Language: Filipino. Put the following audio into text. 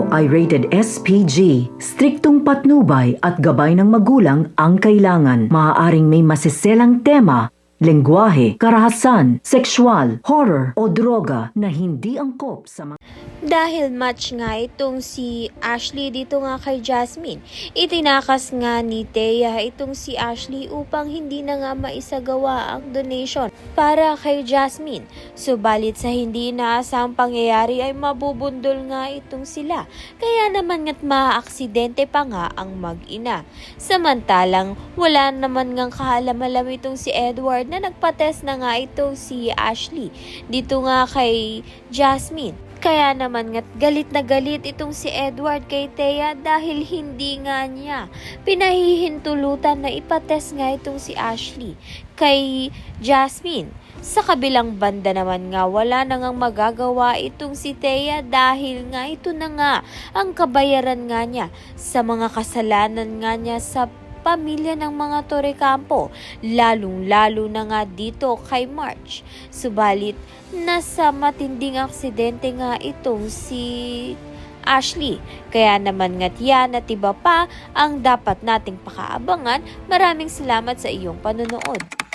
ito ay rated SPG. Striktong patnubay at gabay ng magulang ang kailangan. Maaaring may masiselang tema, lengguwahe, karahasan, sexual, horror o droga na hindi angkop sa mga... Dahil match nga itong si Ashley dito nga kay Jasmine, itinakas nga ni Thea itong si Ashley upang hindi na nga maisagawa ang donation para kay Jasmine. Subalit sa hindi inaasahang pangyayari ay mabubundol nga itong sila. Kaya naman nga't maaaksidente pa nga ang mag-ina. Samantalang wala naman ngang kahalam-alam itong si Edward na nagpatest na nga itong si Ashley dito nga kay Jasmine. Kaya naman nga't galit na galit itong si Edward kay Thea dahil hindi nga niya pinahihintulutan na ipatest nga itong si Ashley kay Jasmine. Sa kabilang banda naman nga wala na ngang magagawa itong si Thea dahil nga ito na nga ang kabayaran nga niya sa mga kasalanan nga niya sa pamilya ng mga Torrecampo, lalong-lalo na nga dito kay March. Subalit, nasa matinding aksidente nga itong si Ashley. Kaya naman nga't yan at iba pa ang dapat nating pakaabangan. Maraming salamat sa iyong panonood.